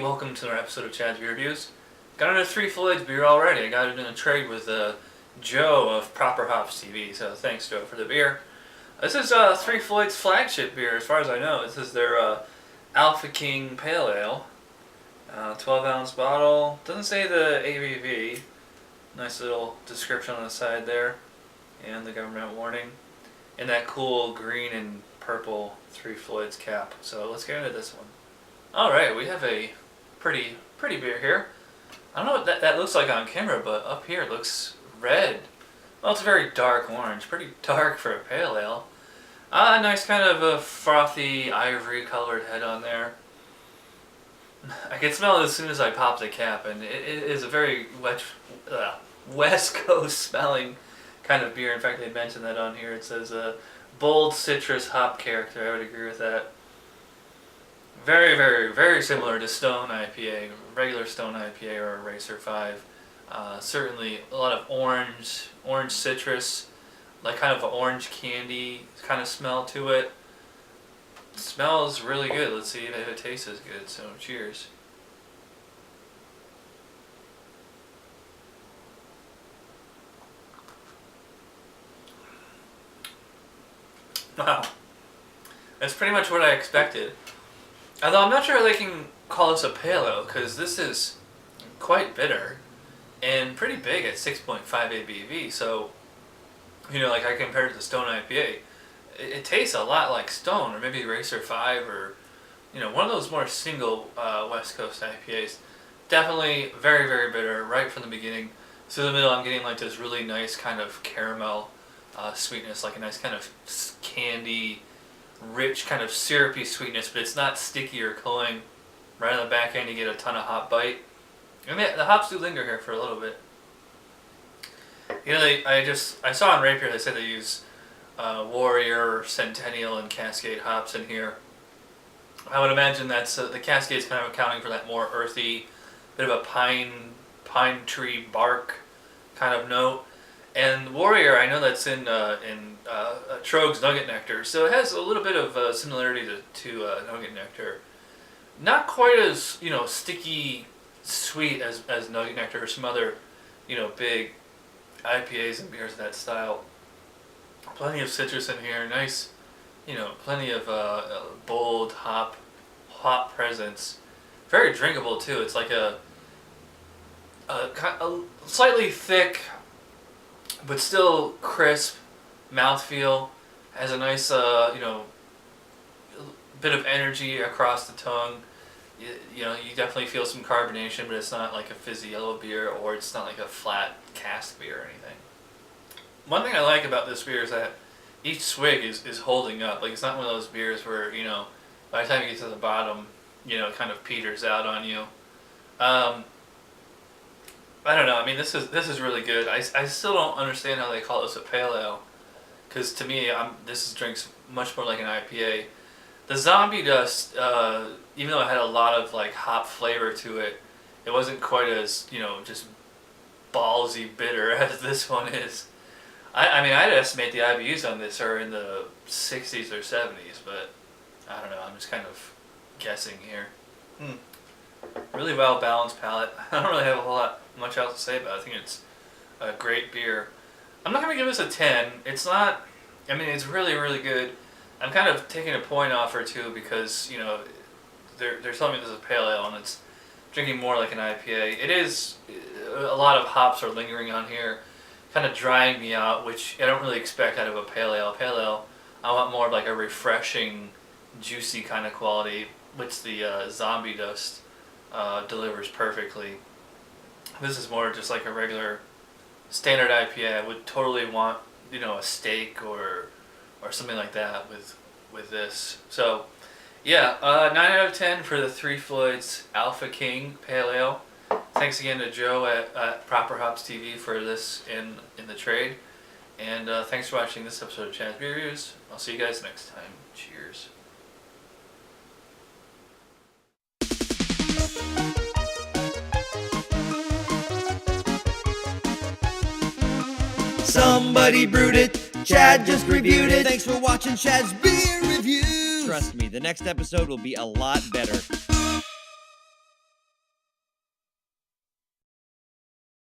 welcome to another episode of Chad's Beer Reviews. Got another Three Floyds beer already. I got it in a trade with Joe of Proper Hops TV, so thanks Joe for the beer. This is Three Floyds flagship beer as far as I know. This is their Alpha King Pale Ale. 12-ounce bottle. Doesn't say the ABV. Nice little description on the side there. And the government warning. And that cool green and purple Three Floyds cap. So let's get into this one. Alright, we have a pretty beer here. I don't know what that looks like on camera, but up here it looks red. Well, it's a very dark orange. Pretty dark for a pale ale. Nice kind of a frothy ivory colored head on there. I can smell it as soon as I pop the cap, and it is a very West Coast smelling kind of beer. In fact, they mentioned that on here. It says bold citrus hop character. I would agree with that. Very similar to Stone IPA, regular Stone IPA or Racer 5. Certainly a lot of orange citrus, like kind of an orange candy kind of smell to it. It smells really good. Let's see if it tastes as good. So cheers. Wow. That's pretty much what I expected. Although I'm not sure they can call this a pale ale, because this is quite bitter and pretty big at 6.5 ABV. So, you know, like I compared it to Stone IPA, it tastes a lot like Stone, or maybe Racer 5, or, you know, one of those more single West Coast IPAs. Definitely very bitter right from the beginning. Through the middle, I'm getting like this really nice kind of caramel sweetness, like a nice kind of candy, rich kind of syrupy sweetness, but it's not sticky or cloying. Right on the back end you get a ton of hop bite. And the hops do linger here for a little bit. You know, I saw on Rapier they said they use Warrior, Centennial, and Cascade hops in here. I would imagine that's the Cascade's kind of accounting for that more earthy, bit of a pine tree bark kind of note. And Warrior, I know that's in 𝗏𝗏𝗪𝒏𝒏 Nugget Nectar, so it has a little bit of similarity to Nugget Nectar. Not quite as, you know, sticky sweet as Nugget Nectar or some other, you know, big IPAs and beers of that style. Plenty of citrus in here, nice, you know, plenty of bold hop presence. Very drinkable too. It's like a slightly thick, but still crisp mouthfeel. Has a nice, you know, bit of energy across the tongue. You know, you definitely feel some carbonation, but it's not like a fizzy yellow beer, or it's not like a flat cask beer or anything. One thing I like about this beer is that each swig is holding up. Like, it's not one of those beers where, you know, by the time you get to the bottom, you know, it kind of peters out on you. I don't know. I mean, this is really good. I still don't understand how they call this a pale ale, because to me, this drinks much more like an IPA. The Zombie Dust, even though it had a lot of like hop flavor to it, it wasn't quite as, you know, just ballsy bitter as this one is. I mean, I'd estimate the IBUs on this are in the 60s or 70s, but I don't know. I'm just kind of guessing here. Really well balanced palate. I don't really have a whole much else to say about it. I think it's a great beer. I'm not going to give this a 10. It's not, I mean, it's really good. I'm kind of taking a point off or two because, you know, they're telling me this is a pale ale and it's drinking more like an IPA. It is, a lot of hops are lingering on here, kind of drying me out, which I don't really expect out of a pale ale. Pale ale, I want more of like a refreshing, juicy kind of quality, which the Zombie Dust delivers perfectly. This is more just like a regular standard IPA. I would totally want, you know, a steak or something like that with this. So yeah, 9 out of 10 for the Three Floyds Alpha King Pale Ale. Thanks again to Joe at Proper Hops TV for this in the trade. And thanks for watching this episode of Chad's Beer Reviews. I'll see you guys next time. Cheers. Somebody brewed it, Chad just reviewed it. Thanks for watching Chad's Beer Reviews. Trust me, the next episode will be a lot better.